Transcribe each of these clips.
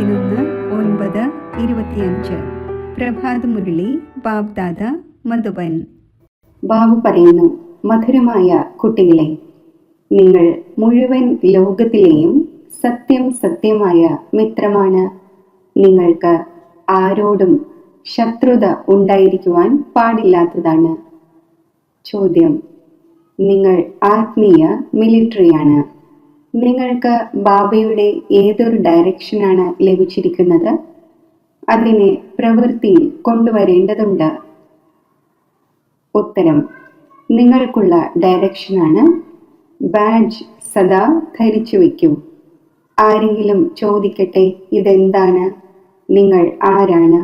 11/9/25 പ്രഭാത മുരളി ബാബ്ദാദ മധുബൻ. ബാബു പറയുന്നു, മധുരമായ കുട്ടികളെ, നിങ്ങൾ മുഴുവൻ ലോകത്തിലെയും സത്യമായ മിത്രമാണ്. നിങ്ങൾക്ക് ആരോടും ശത്രുത ഉണ്ടായിരിക്കുവാൻ പാടില്ലാത്തതാണ്. ചോദ്യം: നിങ്ങൾ ആത്മീയ മിലിറ്ററിയാണ്. നിങ്ങൾക്ക് ബാബയുടെ ഏതൊരു ഡയറക്ഷനാണ് ലഭിച്ചിരിക്കുന്നത്, അതിനെ പ്രവൃത്തിയിൽ കൊണ്ടുവരേണ്ടതുണ്ട്. ഉത്തരം: നിങ്ങൾക്കുള്ള ഡയറക്ഷനാണ് ബാഡ്ജ് സദാ ധരിച്ചു വയ്ക്കൂ. ആരെങ്കിലും ചോദിക്കട്ടെ, ഇതെന്താണ്, നിങ്ങൾ ആരാണ്?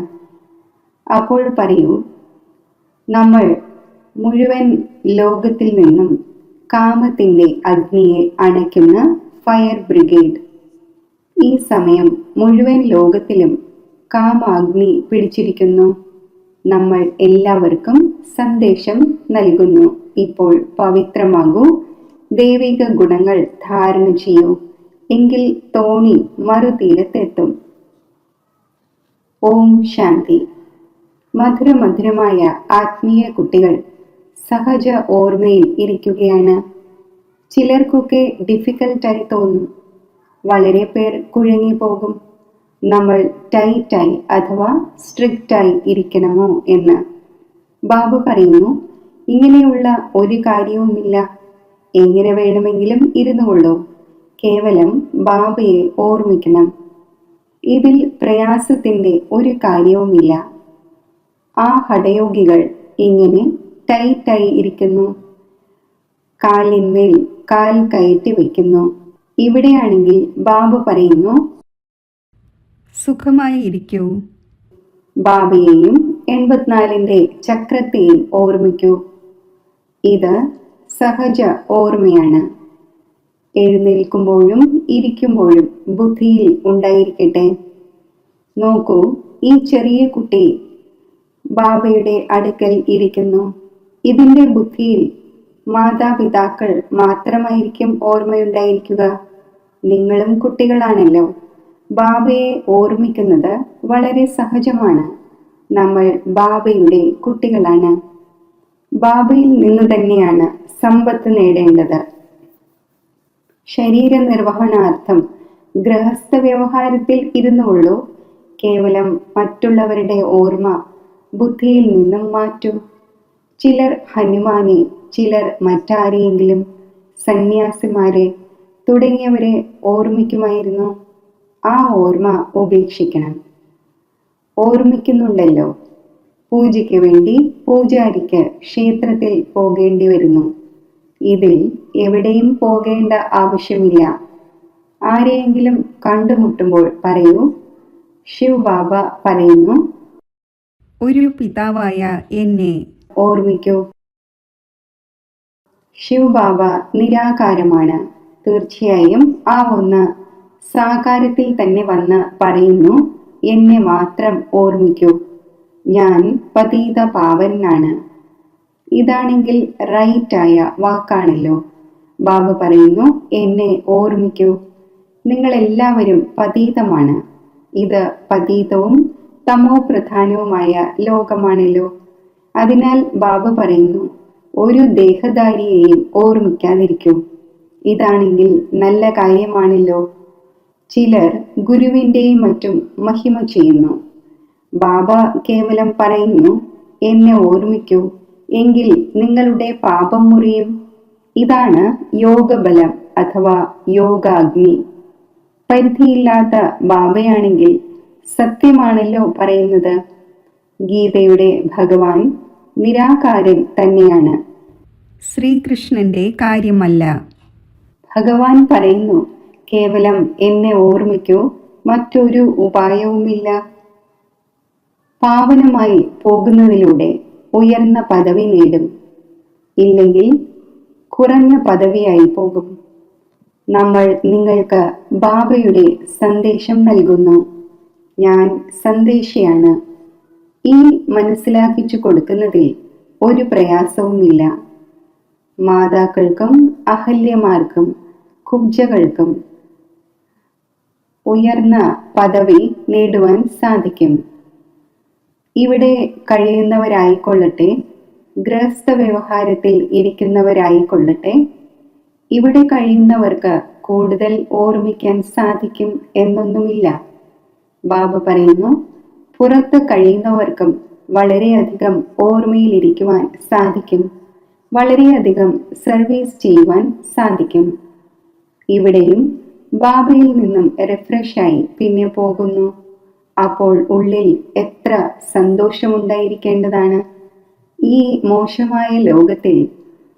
അപ്പോൾ പറയൂ, നമ്മൾ മുഴുവൻ ലോകത്തിൽ നിന്നും കാമത്തിന്റെ അഗ്നിയെ അണയ്ക്കുന്ന ഫയർ ബ്രിഗേഡ്. ഈ സമയം മുഴുവൻ ലോകത്തിലും കാമാഗ്നി പിടിച്ചിരിക്കുന്നു. നമ്മൾ എല്ലാവർക്കും സന്ദേശം നൽകുന്നു. ഇപ്പോൾ പവിത്രമാകൂ, ദൈവിക ഗുണങ്ങൾ ധാരണ ചെയ്യൂ, എങ്കിൽ തോണി മറുതീരത്തെത്തും. ഓം ശാന്തി. മധുരമായ ആത്മീയ കുട്ടികൾ സഹജ ഓർമ്മയിൽ ഇരിക്കുകയാണ്. ചിലർക്കൊക്കെ ഡിഫിക്കൽട്ടായി തോന്നും. വളരെ പേർ കുഴങ്ങിപ്പോകും. നമ്മൾ ടൈറ്റായി അഥവാ സ്ട്രിക്റ്റായി ഇരിക്കണമോ എന്ന്. ബാബു പറയുന്നു, ഇങ്ങനെയുള്ള ഒരു കാര്യവുമില്ല. എങ്ങനെ വേണമെങ്കിലും ഇരുന്നുകൊള്ളൂ. കേവലം ബാബയെ ഓർമ്മിക്കണം. ഇതിൽ പ്രയാസത്തിന്റെ ഒരു കാര്യവുമില്ല. ആ ഹഠയോഗികൾ ഇങ്ങനെ ടൈറ്റായി ഇരിക്കുന്നു. കാലിന്മേൽ കാൽ കയറ്റി വയ്ക്കുന്നു. ഇവിടെയാണെങ്കിൽ ബാബു പറയുന്നു, സുഖമായി ഇരിക്കൂ. ബാബയെയും 84ന്റെ ചക്രത്തെയും ഓർമ്മിക്കൂ. ഇത് സഹജ ഓർമ്മയാണ്. എഴുന്നേൽക്കുമ്പോഴും ഇരിക്കുമ്പോഴും ബുദ്ധിയിൽ ഉണ്ടായിരിക്കട്ടെ. നോക്കൂ, ഈ ചെറിയ കുട്ടി ബാബയുടെ അടുക്കൽ ഇരിക്കുന്നു. ഇതിന്റെ ബുദ്ധിയിൽ മാതാപിതാക്കൾ മാത്രമായിരിക്കും ഓർമ്മയുണ്ടായിരിക്കുക. നിങ്ങളും കുട്ടികളാണല്ലോ. ബാബയെ ഓർമ്മിക്കുന്നത് വളരെ സഹജമാണ്. നമ്മൾ ബാബയുടെ കുട്ടികളാണ്. ബാബയിൽ നിന്ന് തന്നെയാണ് സമ്പത്ത് നേടേണ്ടത്. ശരീര നിർവഹണാർത്ഥം ഗൃഹസ്ഥ വ്യവഹാരത്തിൽ ഇരുന്നുകൊള്ളൂ. കേവലം മറ്റുള്ളവരുടെ ഓർമ്മ ബുദ്ധിയിൽ നിന്നും മാറ്റൂ. ചിലർ ഹനുമാനെ, ചിലർ മറ്റാരെയെങ്കിലും, സന്യാസിമാരെ തുടങ്ങിയവരെ ഓർമ്മിക്കുമായിരുന്നു. ആ ഓർമ്മ ഉപേക്ഷിക്കണം. ഓർമ്മിക്കുന്നുണ്ടല്ലോ. പൂജയ്ക്ക് വേണ്ടി പൂജാരിക്ക് ക്ഷേത്രത്തിൽ പോകേണ്ടി വരുന്നു. ഇതിൽ എവിടെയും പോകേണ്ട ആവശ്യമില്ല. ആരെയെങ്കിലും കണ്ടുമുട്ടുമ്പോൾ പറയൂ, ശിവ് ബാബ പറയുന്നു, ഒരു പിതാവായ എന്നെ ഓർമ്മിക്കൂ. ശിവ് ബാബ നിരാകാരമാണ്. തീർച്ചയായും ആ ഒന്ന് സാകാരത്തിൽ തന്നെ വന്ന് പറയുന്നു, എന്നെ മാത്രം ഓർമ്മിക്കൂ. ഞാൻ പതീത പാവനാണ്. ഇതാണെങ്കിൽ റൈറ്റായ വാക്കാണല്ലോ. ബാബ പറയുന്നു, എന്നെ ഓർമ്മിക്കൂ. നിങ്ങളെല്ലാവരും പതീതമാണ്. ഇത് പതീതവും തമോ പ്രധാനവുമായ ലോകമാണല്ലോ. അതിനാൽ ബാബ പറയുന്നു, ഒരു ദേഹധാരിയെയും ഓർമ്മിക്കാതിരിക്കൂ. ഇതാണെങ്കിൽ നല്ല കാര്യമാണല്ലോ. ചിലർ ഗുരുവിൻ്റെയും മറ്റും മഹിമ ചെയ്യുന്നു. ബാബ കേവലം പറയുന്നു, എന്നെ ഓർമ്മിക്കൂ, എങ്കിൽ നിങ്ങളുടെ പാപം മുറിയും. ഇതാണ് യോഗബലം അഥവാ യോഗാഗ്നി. പരിധിയില്ലാത്ത ബാബയാണെങ്കിൽ സത്യമാണല്ലോ പറയുന്നത്. ഗീതയുടെ ഭഗവാൻ നിരാകാരൻ തന്നെയാണ്. ശ്രീകൃഷ്ണന്റെ കാര്യമല്ല. ഭഗവാൻ പറയുന്നു, കേവലം എന്നെ ഓർമ്മിക്കൂ, മറ്റൊരു ഉപായവുമില്ല. പാവനമായി പോകുന്നതിലൂടെ ഉയർന്ന പദവി നേടും. ഇല്ലെങ്കിൽ കുറഞ്ഞ പദവിയായി പോകും. നമ്മൾ നിങ്ങൾക്ക് ബാബയുടെ സന്ദേശം നൽകുന്നു. ഞാൻ സന്ദേശിയാണ്. ഈ മനസ്സിലാക്കിച്ചു കൊടുക്കുന്നതിൽ ഒരു പ്രയാസവുമില്ല. മാതാക്കൾക്കും അഹല്യമാർക്കും കുബ്ജകൾക്കും ഉയർന്ന പദവി നേടുവാൻ സാധിക്കും. ഇവിടെ കഴിയുന്നവരായിക്കൊള്ളട്ടെ, ഗൃഹസ്ഥ വ്യവഹാരത്തിൽ ഇരിക്കുന്നവരായിക്കൊള്ളട്ടെ, ഇവിടെ കഴിയുന്നവർക്ക് കൂടുതൽ ഓർമ്മിക്കാൻ സാധിക്കും എന്നൊന്നുമില്ല. ബാബ പറയുന്നു, പുറത്ത് കഴിയുന്നവർക്കും വളരെയധികം ഓർമ്മയിലിരിക്കുവാൻ സാധിക്കും, വളരെയധികം സർവീസ് ചെയ്യുവാൻ സാധിക്കും. ഇവിടെയും ബാബയിൽ നിന്നും റിഫ്രഷായി പിന്നെ പോകുന്നു. അപ്പോൾ ഉള്ളിൽ എത്ര സന്തോഷമുണ്ടായിരിക്കേണ്ടതാണ്. ഈ മോശമായ ലോകത്തിൽ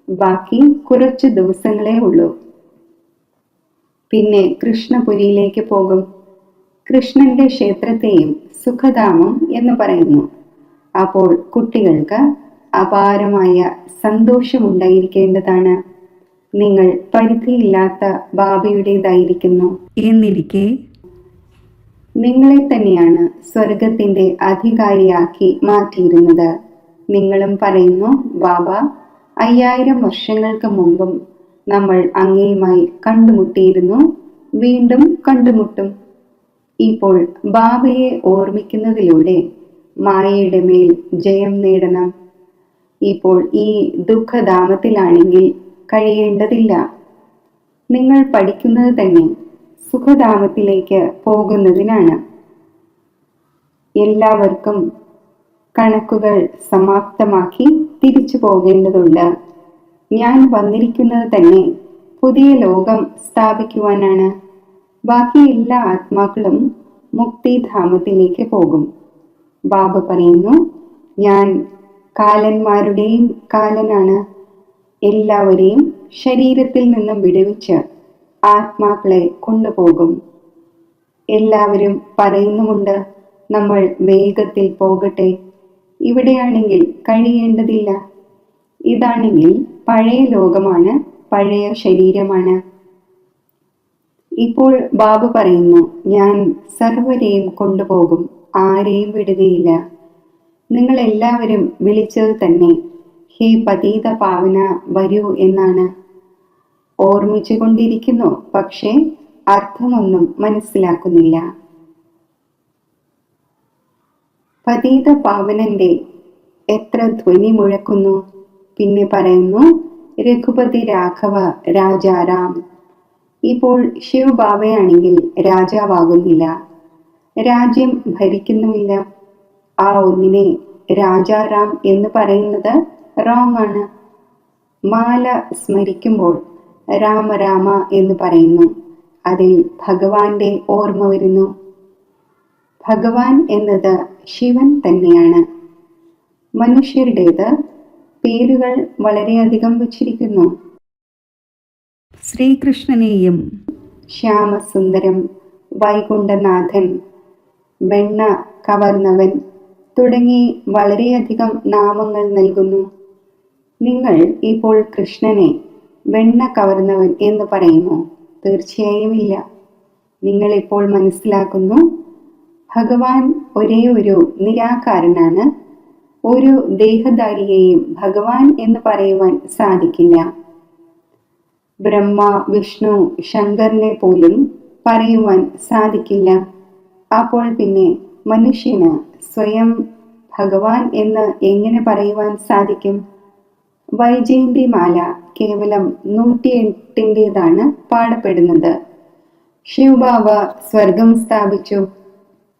ബാക്കി കുറച്ചു ദിവസങ്ങളേ ഉള്ളൂ. പിന്നെ കൃഷ്ണപുരിയിലേക്ക് പോകും. കൃഷ്ണന്റെ ക്ഷേത്രത്തെയും സുഖധാമം എന്ന് പറയുന്നു. അപ്പോൾ കുട്ടികൾക്ക് അപാരമായ സന്തോഷമുണ്ടായിരിക്കേണ്ടതാണ്. നിങ്ങൾ പരിധിയില്ലാത്ത ബാബയുടേതായിരിക്കുന്നു എന്നിരിക്കെ നിങ്ങളെ തന്നെയാണ് സ്വർഗത്തിന്റെ അധികാരിയാക്കി മാറ്റിയിരുന്നത്. നിങ്ങളും പറയുന്നു, ബാബ 5000 വർഷങ്ങൾക്ക് മുമ്പും നമ്മൾ അങ്ങയുമായി കണ്ടുമുട്ടിയിരുന്നു, വീണ്ടും കണ്ടുമുട്ടും. ഇപ്പോൾ ബാബയെ ഓർമ്മിക്കുന്നതിലൂടെ മായയുടെ മേൽ ജയം നേടണം. ഇപ്പോൾ ഈ ദുഃഖധാമത്തിലാണെങ്കിൽ കഴിയേണ്ടതില്ല. നിങ്ങൾ പഠിക്കുന്നത് തന്നെ സുഖധാമത്തിലേക്ക് പോകുന്നതിനാണ്. എല്ലാവർക്കും കണക്കുകൾ സമാപ്തമാക്കി തിരിച്ചു പോകേണ്ടതുണ്ട്. ഞാൻ വന്നിരിക്കുന്നത് തന്നെ പുതിയ ലോകം സ്ഥാപിക്കുവാനാണ്. ബാക്കി എല്ലാ ആത്മാക്കളും മുക്തിധാമത്തിലേക്ക് പോകും. ബാബ പറയുന്നു, ഞാൻ കാലന്മാരുടെയും കാലനാണ്. എല്ലാവരെയും ശരീരത്തിൽ നിന്നും വിടുവിച്ച് ആത്മാക്കളെ കൊണ്ടുപോകും. എല്ലാവരും പറയുന്നുമുണ്ട്, നമ്മൾ വേഗത്തിൽ പോകട്ടെ. ഇവിടെയാണെങ്കിൽ കഴിയേണ്ടതില്ല. ഇതാണെങ്കിൽ പഴയ ലോകമാണ്, പഴയ ശരീരമാണ്. ഇപ്പോൾ ബാബു പറയുന്നു, ഞാൻ സർവരെയും കൊണ്ടുപോകും, ആരെയും വിടുകയില്ല. നിങ്ങൾ എല്ലാവരും വിളിച്ചത് തന്നെ ഹേ പതീത പാവന വരൂ എന്നാണ്. ഓർമ്മിച്ചു കൊണ്ടിരിക്കുന്നു, പക്ഷേ അർത്ഥമൊന്നും മനസ്സിലാക്കുന്നില്ല. പതീത പാവനന്റെ എത്ര ധ്വനി മുഴക്കുന്നു. പിന്നെ പറയുന്നു, രഘുപതി രാഘവ രാജാറാം. ഇപ്പോൾ ശിവ് ബാബയാണെങ്കിൽ രാജാവാകുന്നില്ല, രാജ്യം ഭരിക്കുന്നുമില്ല. ആ ഒന്നിനെ രാജാറാം എന്ന് പറയുന്നത് റോങ് ആണ്. മാല സ്മരിക്കുമ്പോൾ രാമ രാമ എന്ന് പറയുന്നു. അതിൽ ഭഗവാന്റെ ഓർമ്മ വരുന്നു. ഭഗവാൻ എന്നത് ശിവൻ തന്നെയാണ്. മനുഷ്യരുടേത് പേരുകൾ വളരെയധികം വച്ചിരിക്കുന്നു. ശ്രീകൃഷ്ണനെയും ശ്യാമസുന്ദരം, വൈകുണ്ഠനാഥൻ, വെണ്ണ കവർന്നവൻ തുടങ്ങി വളരെയധികം നാമങ്ങൾ നൽകുന്നു. നിങ്ങൾ ഇപ്പോൾ കൃഷ്ണനെ വെണ്ണ കവർന്നവൻ എന്ന് പറയുമോ? തീർച്ചയായും ഇല്ല. നിങ്ങൾ ഇപ്പോൾ മനസ്സിലാക്കുന്നു, ഭഗവാൻ ഒരേ ഒരു നിരാകാരനാണ്. ഒരു ദേഹധാരിയെയും ഭഗവാൻ എന്ന് പറയുവാൻ സാധിക്കില്ല. ബ്രഹ്മ, വിഷ്ണു, ശങ്കറിനെ പോലും പറയുവാൻ സാധിക്കില്ല. അപ്പോൾ പിന്നെ മനുഷ്യന് സ്വയം ഭഗവാൻ എന്ന് എങ്ങനെ പറയുവാൻ സാധിക്കും? വൈജയന്തി മാല കേവലം 108ൻ്റെതാണ് പാടപ്പെടുന്നത്. ശിവബാബ സ്വർഗം സ്ഥാപിച്ചു.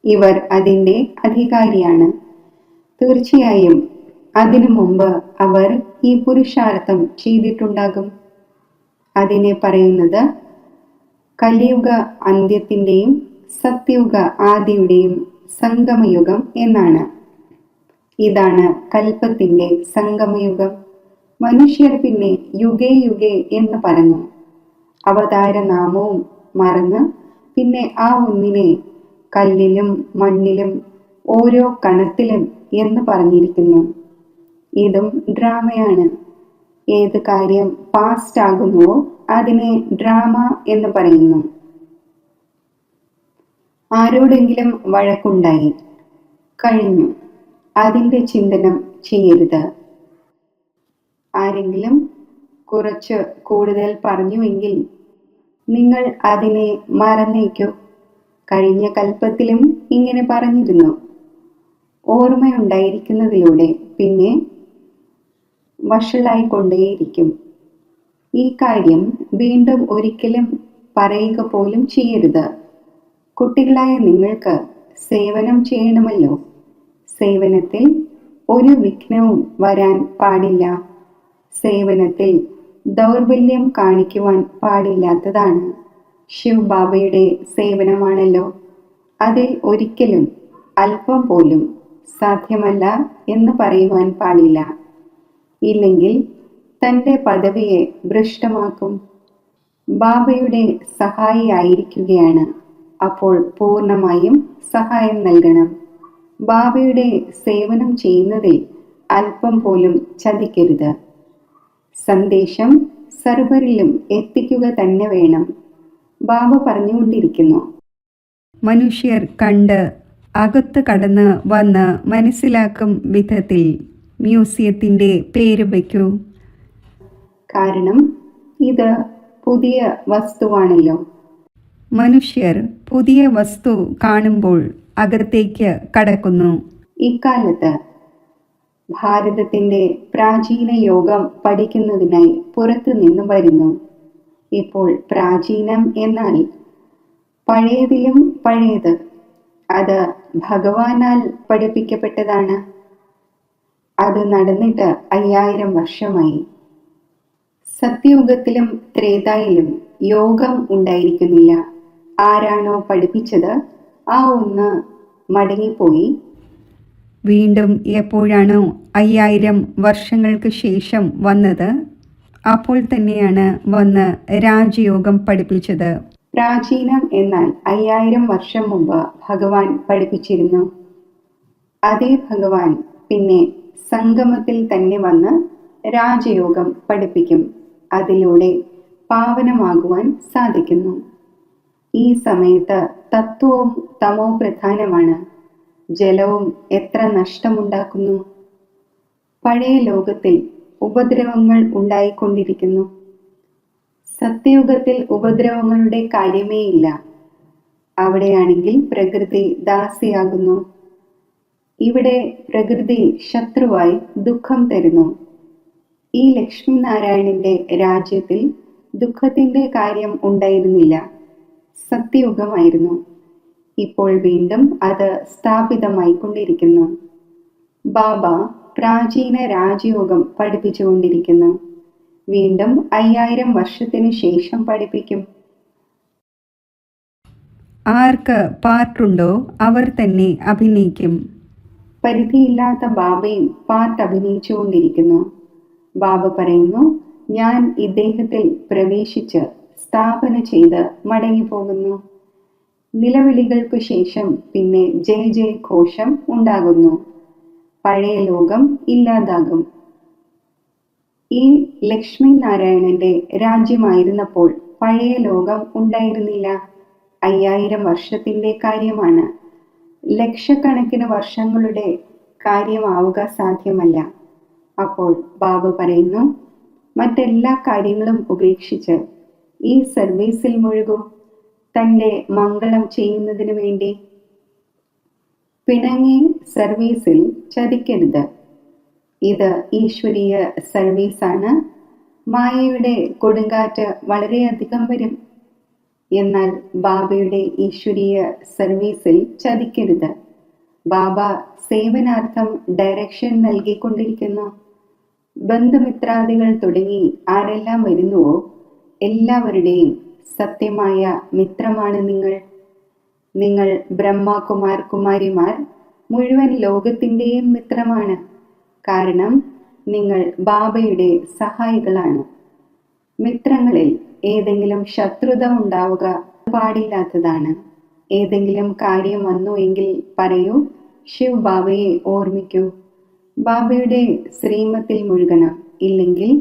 ഇവർ അതിൻ്റെ അധികാരിയാണ്. തീർച്ചയായും അതിനു മുമ്പ് അവർ ഈ പുരുഷാർത്ഥം ചെയ്തിട്ടുണ്ടാകും. അതിനെ പറയുന്നത് കലിയുഗ അന്ത്യത്തിൻ്റെയും സത്യയുഗ ആദിയുടെയും സംഗമയുഗം എന്നാണ്. ഇതാണ് കൽപ്പത്തിൻ്റെ സംഗമയുഗം. മനുഷ്യർ പിന്നെ യുഗേ യുഗേ എന്ന് പറഞ്ഞു. അവതാരനാമവും മറന്ന് പിന്നെ ആ ഒന്നിനെ കല്ലിലും മണ്ണിലും ഓരോ കണത്തിലും എന്ന് പറഞ്ഞിരിക്കുന്നു. ഇതും ഡ്രാമയാണ്. ഏത് കാര്യം പാസ്റ്റ് ആകുന്നുവോ അതിനെ ഡ്രാമ എന്ന് പറയുന്നു. ആരോടെങ്കിലും വഴക്കുണ്ടായി കഴിഞ്ഞു, അതിൻ്റെ ചിന്തനം ചെയ്യരുത്. ആരെങ്കിലും കുറച്ച് കൂടുതൽ പറഞ്ഞുവെങ്കിൽ നിങ്ങൾ അതിനെ മറന്നേക്കൂ. കഴിഞ്ഞ കൽപ്പത്തിലും ഇങ്ങനെ പറഞ്ഞിരുന്നു. ഓർമ്മയുണ്ടായിരിക്കുന്നതിലൂടെ പിന്നെ വഷളായിക്കൊണ്ടേയിരിക്കും. ഈ കാര്യം വീണ്ടും ഒരിക്കലും പറയുക പോലും ചെയ്യരുത്. കുട്ടികളായ നിങ്ങൾക്ക് സേവനം ചെയ്യണമല്ലോ. സേവനത്തിൽ ഒരു വിഘ്നവും വരാൻ പാടില്ല. സേവനത്തിൽ ദൗർബല്യം കാണിക്കുവാൻ പാടില്ലാത്തതാണ്. ശിവ് ബാബയുടെ സേവനമാണല്ലോ. അതിൽ ഒരിക്കലും അല്പം പോലും സാധ്യമല്ല എന്ന് പറയുവാൻ പാടില്ല. ഇല്ലെങ്കിൽ തൻ്റെ പദവിയെ ഭ്രഷ്ടമാക്കും. ബാബയുടെ സഹായിയായിരിക്കുകയാണ്. അപ്പോൾ പൂർണ്ണമായും സഹായം നൽകണം. ബാബയുടെ സേവനം ചെയ്യുന്നതിൽ അല്പം പോലും ചതിക്കരുത്. സന്ദേശം സർവരിലും എത്തിക്കുക തന്നെ വേണം. ബാബ പറഞ്ഞുകൊണ്ടിരിക്കുന്നു. മനുഷ്യർ കണ്ട് അകത്ത് കടന്ന് വന്ന് മനസ്സിലാക്കും വിധത്തിൽ മ്യൂസിയത്തിൻ്റെ പേര് വയ്ക്കൂ. കാരണം ഇത് പുതിയ വസ്തുവാണല്ലോ. മനുഷ്യർ പുതിയ വസ്തു കാണുമ്പോൾ അകത്തേക്ക് കടക്കുന്നു. ഇക്കാലത്ത് ഭാരതത്തിന്റെ പ്രാചീന യോഗം പഠിക്കുന്നതിനായി പുറത്തു നിന്ന് വരുന്നു. ഇപ്പോൾ പ്രാചീനം എന്നാൽ പഴയതിലും പഴയത്. അത് ഭഗവാനാൽ പഠിപ്പിക്കപ്പെട്ടതാണ്. അത് നടന്നിട്ട് 5000 വർഷമായി. സത്യയുഗത്തിലും ത്രേതായിലും യോഗം ഉണ്ടായിരിക്കുന്നില്ല. ആരാണോ പഠിപ്പിച്ചത് ആ ഒന്ന് മടങ്ങിപ്പോയി. വീണ്ടും എപ്പോഴാണോ 5000 വർഷങ്ങൾക്ക് ശേഷം വന്നത്, അപ്പോൾ തന്നെയാണ് വന്ന് രാജയോഗം പഠിപ്പിച്ചത്. പ്രാചീനം എന്നാൽ 5000 വർഷം മുമ്പ് ഭഗവാൻ പഠിപ്പിച്ചിരുന്നു. അതേ ഭഗവാൻ പിന്നെ സംഗമത്തിൽ തന്നെ വന്ന് രാജയോഗം പഠിപ്പിക്കും. അതിലൂടെ പാവനമാകുവാൻ സാധിക്കുന്നു. ഈ സമയത്ത് തത്വവും തമോ പ്രധാനമാണ്. ജലവും എത്ര നഷ്ടമുണ്ടാക്കുന്നു. പഴയ ലോകത്തിൽ ഉപദ്രവങ്ങൾ ഉണ്ടായിക്കൊണ്ടിരിക്കുന്നു. സത്യയുഗത്തിൽ ഉപദ്രവങ്ങളുടെ കാര്യമേ ഇല്ല. അവിടെയാണെങ്കിൽ പ്രകൃതി ദാസിയാകുന്നു. ഇവിടെ പ്രകൃതി ശത്രുവായി ദുഃഖം തരുന്നു. ഈ ലക്ഷ്മി നാരായണന്റെ രാജ്യത്തിൽ ദുഃഖത്തിന്റെ കാര്യം ഉണ്ടായിരുന്നില്ല. സത്യയുഗമായിരുന്നു. ഇപ്പോൾ വീണ്ടും അത് സ്ഥാപിതമായിക്കൊണ്ടിരിക്കുന്നു. ബാബ പ്രാചീന രാജയോഗം പഠിപ്പിച്ചുകൊണ്ടിരിക്കുന്നു. വീണ്ടും 5000 വർഷത്തിനു ശേഷം പഠിപ്പിക്കും. ആർക്ക് പാർട്ടുണ്ടോ അവർ തന്നെ അഭിനയിക്കും. പരിധിയില്ലാത്ത ബാബയും പാർട്ട് അഭിനയിച്ചുകൊണ്ടിരിക്കുന്നു. ബാബ പറയുന്നു, ഞാൻ ഇദ്ദേഹത്തിൽ പ്രവേശിച്ച് സ്ഥാപന ചെയ്ത് മടങ്ങിപ്പോകുന്നു. നിലവിളികൾക്കു ശേഷം പിന്നെ ജയ ജയ ഘോഷം ഉണ്ടാകുന്നു. പഴയ ലോകം ഇല്ലാതാകും. ഈ ലക്ഷ്മി നാരായണന്റെ രാജ്യമായിരുന്നപ്പോൾ പഴയ ലോകം ഉണ്ടായിരുന്നില്ല. 5000 വർഷത്തിന്റെ കാര്യമാണ്. ലക്ഷക്കണക്കിന് വർഷങ്ങളുടെ കാര്യമാവുക സാധ്യമല്ല. അപ്പോൾ ബാബ പറയുന്നു, മറ്റെല്ലാ കാര്യങ്ങളും ഉപേക്ഷിച്ച് ഈ സർവീസിൽ മുഴുകൂ. തൻ്റെ മംഗളം ചെയ്യുന്നതിനു വേണ്ടി പിണങ്ങി സർവീസിൽ ചതിക്കരുത്. ഇത് ഈശ്വരീയ സർവീസാണ്. മായയുടെ കൊടുങ്കാറ്റ് വളരെയധികം വരും. എന്നാൽ ബാബയുടെ ഈശ്വരീയ സർവീസിൽ ചതിക്കരുത്. ബാബ സേവനാർത്ഥം ഡയറക്ഷൻ നൽകിക്കൊണ്ടിരിക്കുന്നു. ബന്ധുമിത്രാദികൾ തുടങ്ങി ആരെല്ലാം വരുന്നുവോ എല്ലാവരുടെയും സത്യമായ മിത്രമാണ് നിങ്ങൾ. നിങ്ങൾ ബ്രഹ്മകുമാർ കുമാരിമാർ മുഴുവൻ ലോകത്തിൻ്റെയും മിത്രമാണ്. കാരണം നിങ്ങൾ ബാബയുടെ സഹായികളാണ്. മിത്രങ്ങളിൽ ഏതെങ്കിലും ശത്രുത ഉണ്ടാവുക പാടില്ലാത്തതാണ്. ഏതെങ്കിലും കാര്യം വന്നു എങ്കിൽ പറയൂ, ശിവ് ബാബയെ ഓർമ്മിക്കൂ. ബാബയുടെ ശ്രീമത്തിൽ മുഴുകണം. ഇല്ലെങ്കിൽ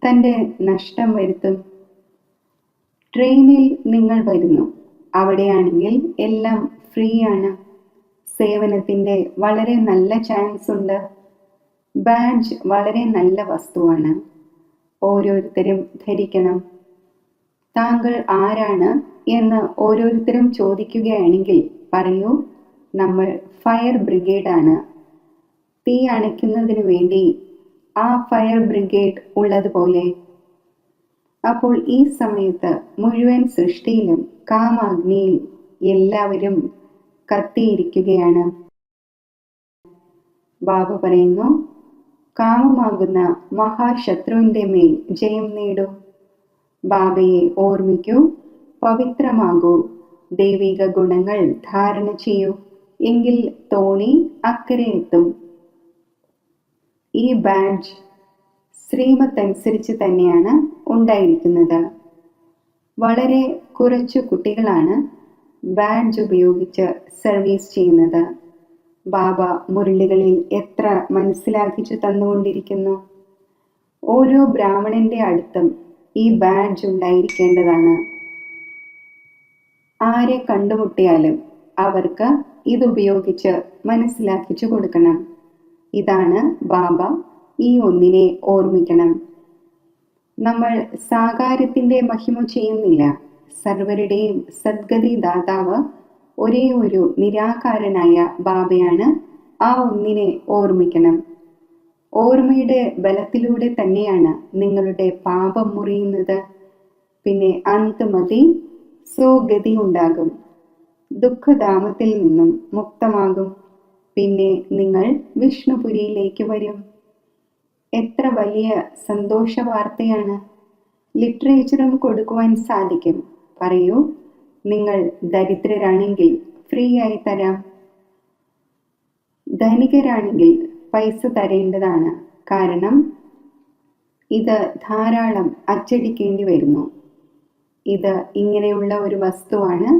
തൻ്റെ നഷ്ടം വരുത്തും. ട്രെയിനിൽ നിങ്ങൾ വരുന്നു. അവിടെയാണെങ്കിൽ എല്ലാം ഫ്രീ ആണ്. സേവനത്തിൻ്റെ വളരെ നല്ല ചാൻസ് ഉണ്ട്. ബാഡ്ജ് വളരെ നല്ല വസ്തുവാണ്. ഓരോരുത്തരും ധരിക്കണം. താങ്കൾ ആരാണ് എന്ന് ഓരോരുത്തരും ചോദിക്കുകയാണെങ്കിൽ പറയൂ, നമ്മൾ ഫയർ ബ്രിഗേഡാണ്. തീ അണയ്ക്കുന്നതിന് വേണ്ടി ആ ഫയർ ബ്രിഗേഡ് ഉള്ളതുപോലെ. അപ്പോൾ ഈ സമയത്ത് മുഴുവൻ സൃഷ്ടിയിലും കാമാഗ്നിയിൽ എല്ലാവരും കത്തിയിരിക്കുകയാണ്. ബാബ പറയുന്നു, കാമമാകുന്ന മഹാശത്രുവിൻ്റെ മേൽ ജയം നേടൂ. ബാബയെ ഓർമ്മിക്കൂ, പവിത്രമാകൂ, ദൈവിക ഗുണങ്ങൾ ധാരണ ചെയ്യൂ. എങ്കിൽ തോണി അക്കരെ എത്തും. ഈ ബാഡ്ജ് ശ്രീമത്തനുസരിച്ച് തന്നെയാണ് ഉണ്ടായിരിക്കുന്നത്. വളരെ കുറച്ചു കുട്ടികളാണ് ബാഡ്ജ് ഉപയോഗിച്ച് സർവീസ് ചെയ്യുന്നത്. ബാബ മുരളികളിൽ എത്ര മനസ്സിലാക്കിച്ചു തന്നുകൊണ്ടിരിക്കുന്നു. ഓരോ ബ്രാഹ്മണന്റെ അടുത്തും ഈ ബാഡ്ജ് ഉണ്ടായിരിക്കേണ്ടതാണ്. ആരെ കണ്ടുമുട്ടിയാലും അവർക്ക് ഇതുപയോഗിച്ച് മനസ്സിലാക്കിച്ചു കൊടുക്കണം. ഇതാണ് ബാബ. ഈ ഒന്നിനെ ഓർമ്മിക്കണം. നമ്മൾ സാകാരത്തിന്റെ മഹിമ ചെയ്യുന്നില്ല. സർവരുടെയും സദ്ഗതി ദാതാവ് ഒരേ ഒരു നിരാകാരനായ ബാബയാണ്. ആ ഒന്നിനെ ഓർമ്മിക്കണം. ഓർമ്മയുടെ ബലത്തിലൂടെ തന്നെയാണ് നിങ്ങളുടെ പാപം മുറിയുന്നത്. പിന്നെ അന്തമതി സ്വഗതി ഉണ്ടാകും. ദുഃഖധാമത്തിൽ നിന്നും മുക്തമാകും. പിന്നെ നിങ്ങൾ വിഷ്ണുപുരിയിലേക്ക് വരും. എത്ര വലിയ സന്തോഷ വാർത്തയാണ്! ലിറ്ററേച്ചറും കൊടുക്കുവാൻ സാധിക്കും. പറയൂ, നിങ്ങൾ ദരിദ്രരാണെങ്കിൽ ഫ്രീ ആയി തരാം. ധനികരാണെങ്കിൽ പൈസ തരേണ്ടതാണ്. കാരണം ഇത് ധാരാളം അച്ചടിക്കേണ്ടി വരുന്നു. ഇത് ഇങ്ങനെയുള്ള ഒരു വസ്തുവാണ്.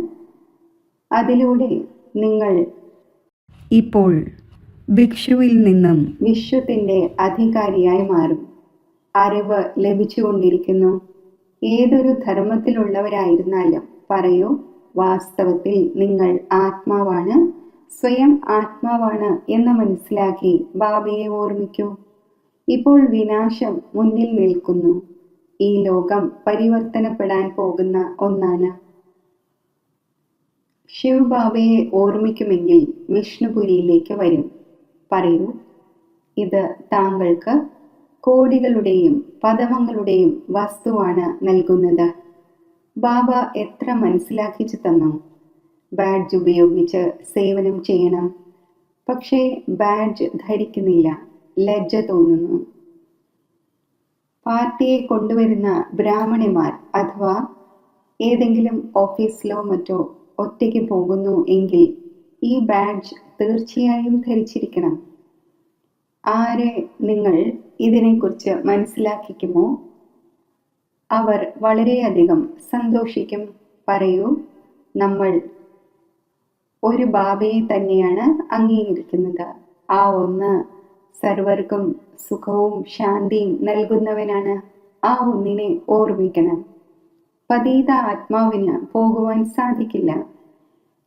അതിലൂടെ നിങ്ങൾ ഇപ്പോൾ ഭിക്ഷുവിൽ നിന്നും വിശ്വത്തിൻ്റെ അധികാരിയായി മാറും. അറിവ് ലഭിച്ചുകൊണ്ടിരിക്കുന്നു. ഏതൊരു ധർമ്മത്തിലുള്ളവരായിരുന്നാലും പറയൂ, വാസ്തവത്തിൽ നിങ്ങൾ ആത്മാവാണ്, സ്വയം ആത്മാവാണ് എന്ന് മനസ്സിലാക്കി ബാബയെ ഓർമ്മിക്കൂ. ഇപ്പോൾ വിനാശം മുന്നിൽ നിൽക്കുന്നു. ഈ ലോകം പരിവർത്തനപ്പെടാൻ പോകുന്ന ഒന്നാണ്. ശിവബാബയെ ഓർമ്മിക്കുമെങ്കിൽ വിഷ്ണുപുരിയിലേക്ക് വരും. പറയൂ, ഇത് താങ്കൾക്ക് കോടികളുടെയും പദമങ്ങളുടെയും വസ്തുവാണ് നൽകുന്നത്. ബാബ എത്ര മനസ്സിലാക്കിച്ചു തന്നു. ബാഡ്ജ് ഉപയോഗിച്ച് സേവനം ചെയ്യണം. പക്ഷേ ബാഡ്ജ് ധരിക്കുന്നില്ല. ലജ്ജ തോന്നുന്നു. പാർട്ടിയെ കൊണ്ടുവരുന്ന ബ്രാഹ്മണിമാർ അഥവാ ഏതെങ്കിലും ഓഫീസിലോ മറ്റോ ഒറ്റയ്ക്ക് പോകുന്നു എങ്കിൽ ഈ ബാഡ്ജ് തീർച്ചയായും ധരിച്ചിരിക്കണം. ആരെ നിങ്ങൾ ഇതിനെക്കുറിച്ച് മനസ്സിലാക്കിക്കുമോ അവർ വളരെയധികം സന്തോഷിക്കും. പറയൂ, നമ്മൾ ഒരു ബാബയെ തന്നെയാണ് അംഗീകരിക്കുന്നത്. ആ ഒന്ന് സർവർക്കും സുഖവും ശാന്തിയും നൽകുന്നവനാണ്. ആ ഒന്നിനെ ഓർമ്മിക്കണം. പതീത ആത്മാവിന് പോകുവാൻ സാധിക്കില്ല.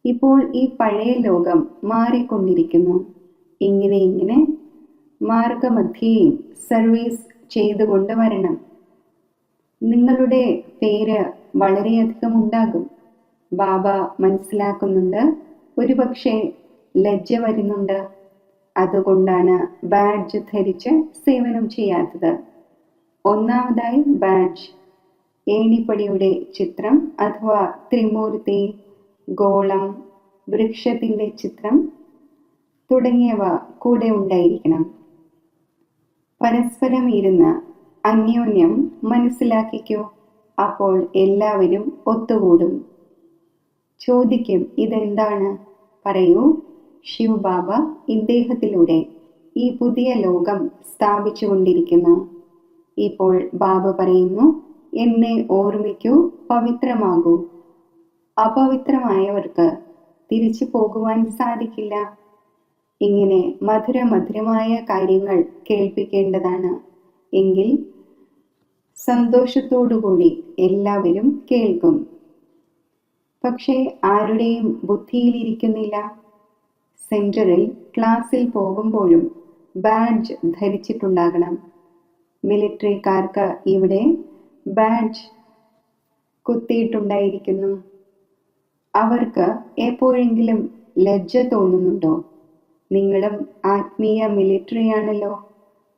ഇപ്പോൾ ഈ പഴയ ലോകം മാറിക്കൊണ്ടിരിക്കുന്നു. ഇങ്ങനെ മാർഗമധ്യേയും സർവീസ് ചെയ്തുകൊണ്ട് വരണം. നിങ്ങളുടെ പേര് വളരെയധികം ഉണ്ടാകും. ബാബ മനസ്സിലാക്കുന്നുണ്ട്. ഒരുപക്ഷെ ലജ്ജ വരുന്നുണ്ട്. അതുകൊണ്ടാണ് ബാഡ്ജ് ധരിച്ച് സേവനം ചെയ്യാത്തത്. ഒന്നാമതായി ബാഡ്ജ്, ഏണിപ്പടിയുടെ ചിത്രം അഥവാ ത്രിമൂർത്തി, ഗോളം, വൃക്ഷത്തിൻ്റെ ചിത്രം തുടങ്ങിയവ കൂടെ ഉണ്ടായിരിക്കണം. പരസ്പരം ഇരുന്ന് അന്യോന്യം മനസ്സിലാക്കിക്കൂ. അപ്പോൾ എല്ലാവരും ഒത്തുകൂടും. ചോദിക്കും, ഇതെന്താണ്? പറയൂ, ശിവബാബ ഇദ്ദേഹത്തിലൂടെ ഈ പുതിയ ലോകം സ്ഥാപിച്ചുകൊണ്ടിരിക്കുന്നു. ഇപ്പോൾ ബാബ പറയുന്നു, എന്നെ ഓർമ്മിക്കൂ, പവിത്രമാകൂ. അപവിത്രമായവർക്ക് തിരിച്ചു പോകുവാൻ സാധിക്കില്ല. ഇങ്ങനെ മധുരമായ കാര്യങ്ങൾ കേൾപ്പിക്കേണ്ടതാണ്. എങ്കിൽ സന്തോഷത്തോടുകൂടി എല്ലാവരും കേൾക്കും. പക്ഷേ ആരുടെയും ബുദ്ധിയിലിരിക്കുന്നില്ല. സെന്ററിൽ ക്ലാസ്സിൽ പോകുമ്പോഴും ബാഡ്ജ് ധരിച്ചിട്ടുണ്ടാകണം. മിലിറ്ററിക്കാർക്ക് ഇവിടെ ബാഡ്ജ് കുത്തിയിട്ടുണ്ടായിരിക്കുന്നു. അവർക്ക് എപ്പോഴെങ്കിലും ലജ്ജ തോന്നുന്നുണ്ടോ? നിങ്ങളും ആത്മീയ മിലിറ്ററിയാണല്ലോ.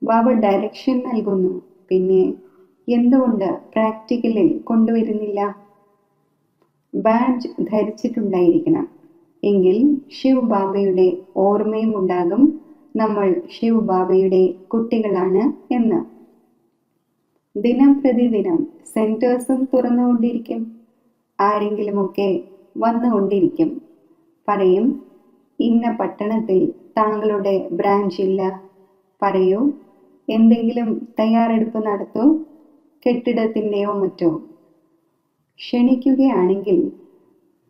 ബാബ ഡയറക്ഷൻ നൽകുന്നു, പിന്നെ എന്തുകൊണ്ട് പ്രാക്ടിക്കലിൽ കൊണ്ടുവരുന്നില്ല? ബാഡ്ജ് ധരിച്ചിട്ടുണ്ടായിരിക്കണം, എങ്കിൽ ശിവ് ബാബയുടെ ഓർമ്മയും ഉണ്ടാകും നമ്മൾ ശിവ് ബാബയുടെ കുട്ടികളാണ് എന്ന്. ദിനം പ്രതിദിനം സെന്റേഴ്സും തുറന്നുകൊണ്ടിരിക്കും. ആരെങ്കിലുമൊക്കെ വന്നുകൊണ്ടിരിക്കും, പറയും ഇന്ന പട്ടണത്തിൽ താങ്കളുടെ ബ്രാഞ്ച് ഇല്ല, പറയൂ, എന്തെങ്കിലും തയ്യാറെടുപ്പ് നടത്തൂ, കെട്ടിടത്തിൻ്റെയോ മറ്റോ. ക്ഷണിക്കുകയാണെങ്കിൽ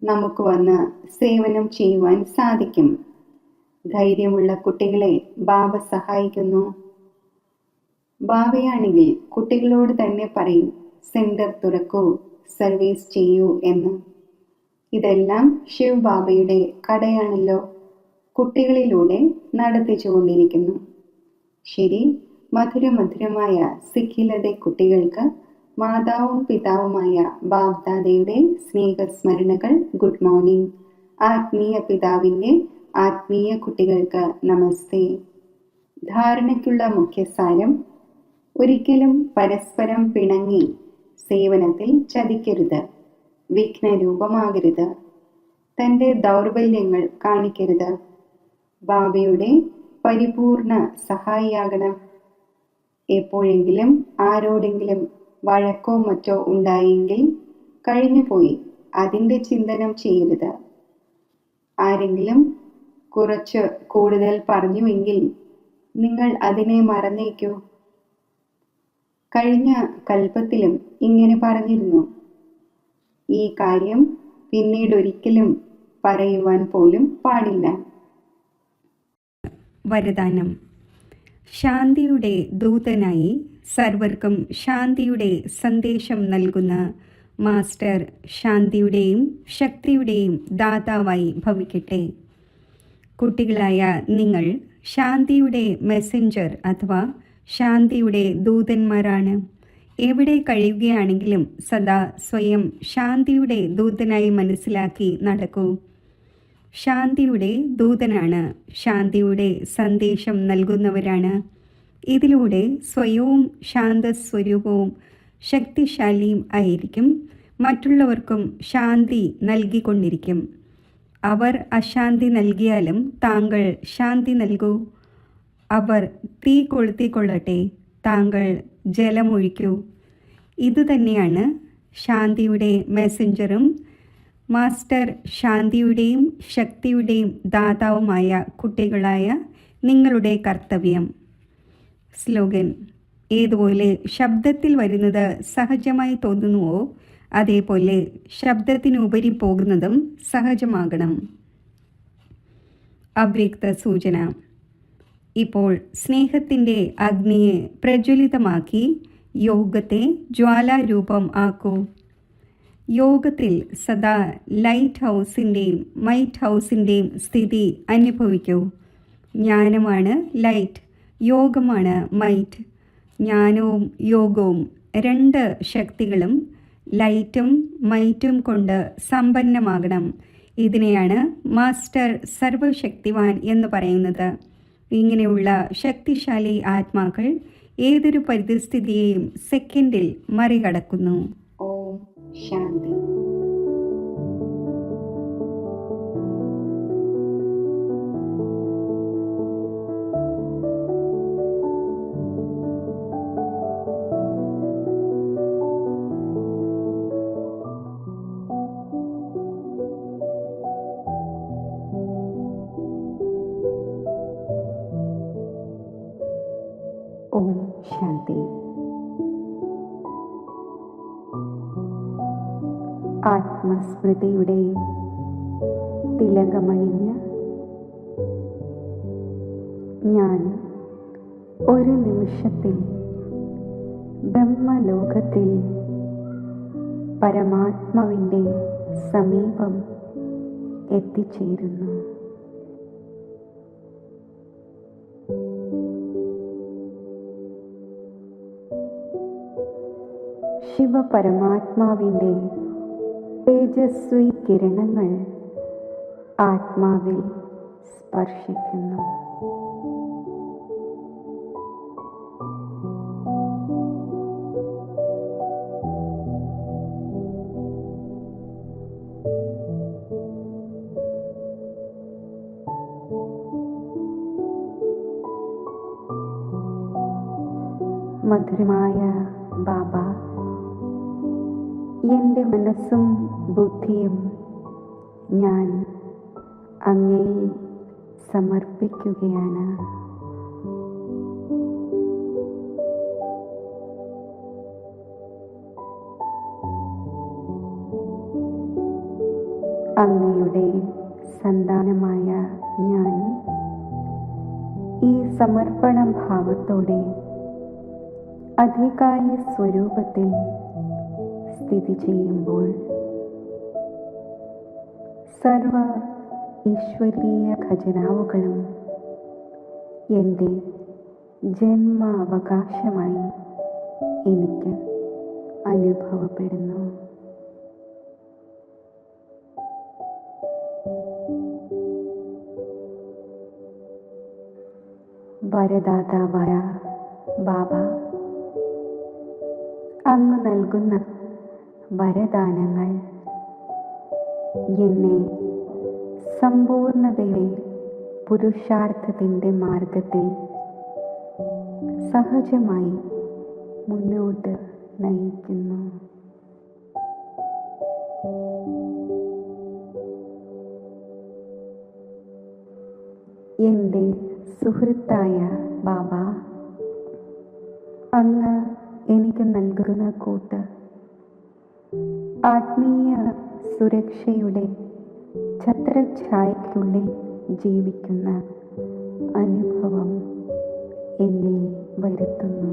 നമുക്ക് വന്ന് സേവനം ചെയ്യുവാൻ സാധിക്കും. ധൈര്യമുള്ള കുട്ടികളെ ബാബ സഹായിക്കുന്നു. ബാബയാണെങ്കിൽ കുട്ടികളോട് തന്നെ പറയും, സെന്റർ തുറക്കൂ, സർവീസ് ചെയ്യൂ എന്ന്. ഇതെല്ലാം ശിവ് ബാബയുടെ കടയാണല്ലോ, കുട്ടികളിലൂടെ നടത്തിച്ചുകൊണ്ടിരിക്കുന്നു. ശരി, മധുരമധുരമായ സിഖിലതെ കുട്ടികൾക്ക് മാതാവും പിതാവുമായ ബാബ്ദാദയുടെ സ്നേഹസ്മരണകൾ. Good morning. ആത്മീയ പിതാവിൻ്റെ ആത്മീയ കുട്ടികൾക്ക് നമസ്തേ. ധാരണയ്ക്കുള്ള മുഖ്യസാരം: ഒരിക്കലും പരസ്പരം പിണങ്ങി സേവനത്തിൽ ചതിക്കരുത്, വിഘ്നരൂപമാകരുത്, തൻ്റെ ദൗർബല്യങ്ങൾ കാണിക്കരുത്. ബാബയുടെ പരിപൂർണ സഹായിയാകണം. എപ്പോഴെങ്കിലും ആരോടെങ്കിലും വഴക്കോ മറ്റോ ഉണ്ടായെങ്കിൽ കഴിഞ്ഞുപോയി, അതിൻ്റെ ചിന്തനം ചെയ്യരുത്. ആരെങ്കിലും കുറച്ച് കൂടുതൽ പറഞ്ഞുവെങ്കിൽ നിങ്ങൾ അതിനെ മറന്നേക്കൂ. കഴിഞ്ഞ കൽപ്പത്തിലും ഇങ്ങനെ പറഞ്ഞിരുന്നു. ഈ കാര്യം പിന്നീടൊരിക്കലും പറയുവാൻ പോലും പാടില്ല. വരദാനം: ശാന്തിയുടെ ദൂതനായി സർവർക്കും ശാന്തിയുടെ സന്ദേശം നൽകുന്ന മാസ്റ്റർ ശാന്തിയുടെയും ശക്തിയുടെയും ദാതാവായി ഭവിക്കട്ടെ. കുട്ടികളായ നിങ്ങൾ ശാന്തിയുടെ മെസ്സഞ്ചർ അഥവാ ശാന്തിയുടെ ദൂതന്മാരാണ്. എവിടെ കഴിയുകയാണെങ്കിലും സദാ സ്വയം ശാന്തിയുടെ ദൂതനായി മനസ്സിലാക്കി നടക്കൂ. ശാന്തിയുടെ ദൂതനാണ്, ശാന്തിയുടെ സന്ദേശം നൽകുന്നവരാണ്. ഇതിലൂടെ സ്വയവും ശാന്തസ്വരൂപവും ശക്തിശാലിയും ആയിരിക്കും. മറ്റുള്ളവർക്കും ശാന്തി നൽകിക്കൊണ്ടിരിക്കും. അവർ അശാന്തി നൽകിയാലും താങ്കൾ ശാന്തി നൽകൂ. അവർ തീ കൊളുത്തിക്കൊള്ളട്ടെ, താങ്കൾ ജലമൊഴിക്കൂ. ഇതുതന്നെയാണ് ശാന്തിയുടെ മെസ്സഞ്ചറും മാസ്റ്റർ ശാന്തിയുടെയും ശക്തിയുടെയും ദാതാവുമായ കുട്ടികളായ നിങ്ങളുടെ കർത്തവ്യം. സ്ലോഗൻ: ഏതുപോലെ ശബ്ദത്തിൽ വരുന്നത് സഹജമായി തോന്നുന്നുവോ അതേപോലെ ശബ്ദത്തിനുപരി പോകുന്നതും സഹജമാകണം. അവ്യക്ത സൂചന: ഇപ്പോൾ സ്നേഹത്തിൻ്റെ അഗ്നിയെ പ്രജ്വലിതമാക്കി യോഗത്തെ ജ്വാലാരൂപം ആക്കൂ. യോഗത്തിൽ സദാ ലൈറ്റ് ഹൗസിൻ്റെയും മൈറ്റ് ഹൗസിൻ്റെയും സ്ഥിതി അനുഭവിക്കൂ. ജ്ഞാനമാണ് ലൈറ്റ്, യോഗമാണ് മൈറ്റ്. ജ്ഞാനവും യോഗവും രണ്ട് ശക്തികളും ലൈറ്റും മൈറ്റും കൊണ്ട് സമ്പന്നമാകണം. ഇതിനെയാണ് മാസ്റ്റർ സർവശക്തിവാൻ എന്ന് പറയുന്നത്. ഇങ്ങനെയുള്ള ശക്തിശാലി ആത്മാക്കൾ ഏതൊരു പരിസ്ഥിതിയെയും സെക്കൻഡിൽ മറികടക്കുന്നു. ഓം ശാന്തി. ഓം ശാന്തി. ആത്മസ്മൃതിയുടെ തിലകമണിഞ്ഞ് ഞാൻ ഒരു നിമിഷത്തിൽ ബ്രഹ്മലോകത്തിൽ പരമാത്മാവിൻ്റെ സമീപം എത്തിച്ചേരുന്നു. ശിവപരമാത്മാവിൻ്റെ തേജസ്വി കിരണങ്ങൾ ആത്മാവിൽ സ്പർശിക്കുന്നു. മധുരമായ ബാബ, എൻ്റെ മനസ്സും ബുദ്ധിയും ഞാൻ അങ്ങയിൽ സമർപ്പിക്കുകയാണ്. അങ്ങയുടെ സന്താനമായ ഞാൻ ഈ സമർപ്പണ ഭാവത്തോടെ അധികാരി സ്വരൂപത്തിൽ സ്ഥിതി ചെയ്യുമ്പോൾ സർവ ഈശ്വരീയ ഖജനാവുകളും എൻ്റെ ജന്മാവകാശമായി എനിക്ക് അനുഭവപ്പെടുന്നു. വരദാതാവായ ബാബ, അങ്ങ് നൽകുന്ന വരദാനങ്ങൾ എന്നെ സമ്പൂർണതയുടെ പുരുഷാർത്ഥത്തിൻ്റെ മാർഗത്തിൽ സഹജമായി മുന്നോട്ട് നയിക്കുന്നു. എൻ്റെ സുഹൃത്തായ ബാബ, അങ്ങ് എനിക്ക് നൽകുന്ന കൂട്ട് ആത്മീയ സുരക്ഷയുടെ ഛത്രഛായയ്ക്കുള്ളിൽ ജീവിക്കുന്ന അനുഭവം എന്നിൽ വരുത്തുന്നു.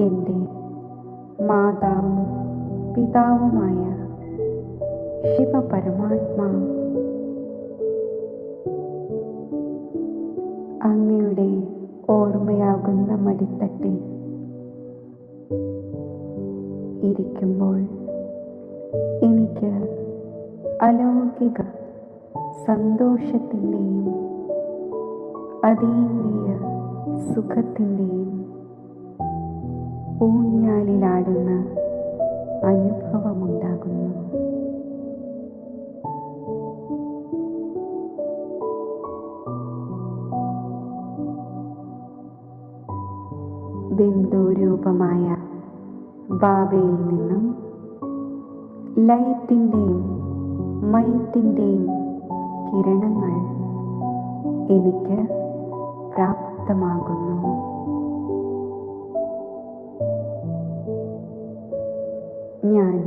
എൻ്റെ മാതാവും പിതാവുമായ ശിവപരമാത്മാ, അങ്ങയുടെ ഓർമ്മയാകുന്ന മടിത്തട്ടിൽ ഇരിക്കുമ്പോൾ എനിക്ക് അലൗകിക സന്തോഷത്തിൻ്റെയും അതീന്ദ്രിയ സുഖത്തിൻ്റെയും ഊഞ്ഞാലിലാടുന്ന അനുഭവമുണ്ടാകുന്നു. ബിന്ദുരൂപമായ ബാബയിൽ നിന്നും ലൈറ്റിൻ്റെയും മൈറ്റിൻ്റെയും കിരണങ്ങൾ എനിക്ക് പ്രാപ്തമാകുന്നു. ഞാൻ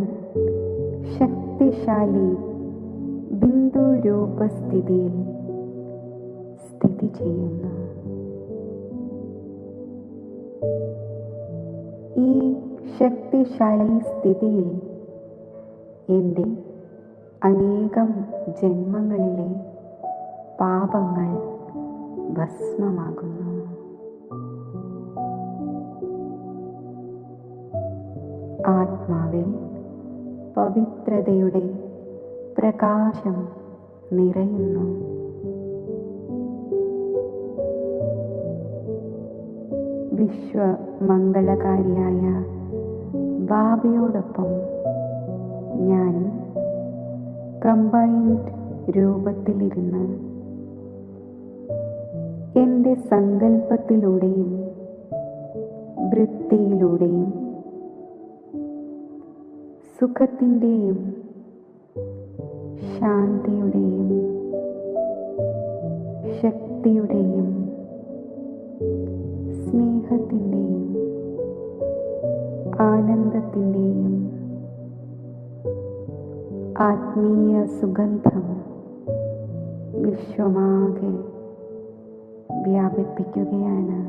ശക്തിശാലി ബിന്ദുരൂപസ്ഥിതിയിൽ സ്ഥിതി ചെയ്യുന്നു. ഈ ശക്തിശാലി സ്ഥിതിയിൽ എൻ്റെ അനേകം ജന്മങ്ങളിലെ പാപങ്ങൾ ഭസ്മമാകുന്നു. ആത്മാവിൽ പവിത്രതയുടെ പ്രകാശം നിറയുന്നു. വിശ്വമംഗളകാരിയായ ബാബയോടൊപ്പം ഞാൻ കമ്പൈൻഡ് രൂപത്തിലിരുന്ന് എൻ്റെ സങ്കല്പത്തിലൂടെയും വൃത്തിയിലൂടെയും സുഖത്തിൻ്റെയും ശാന്തിയുടെയും ശക്തിയുടെയും സ്നേഹത്തിൻ്റെയും ആനന്ദത്തിൻ്റെയും ആത്മീയ സുഗന്ധം വിശ്വമാകെ വ്യാപിപ്പിക്കുകയാണ്.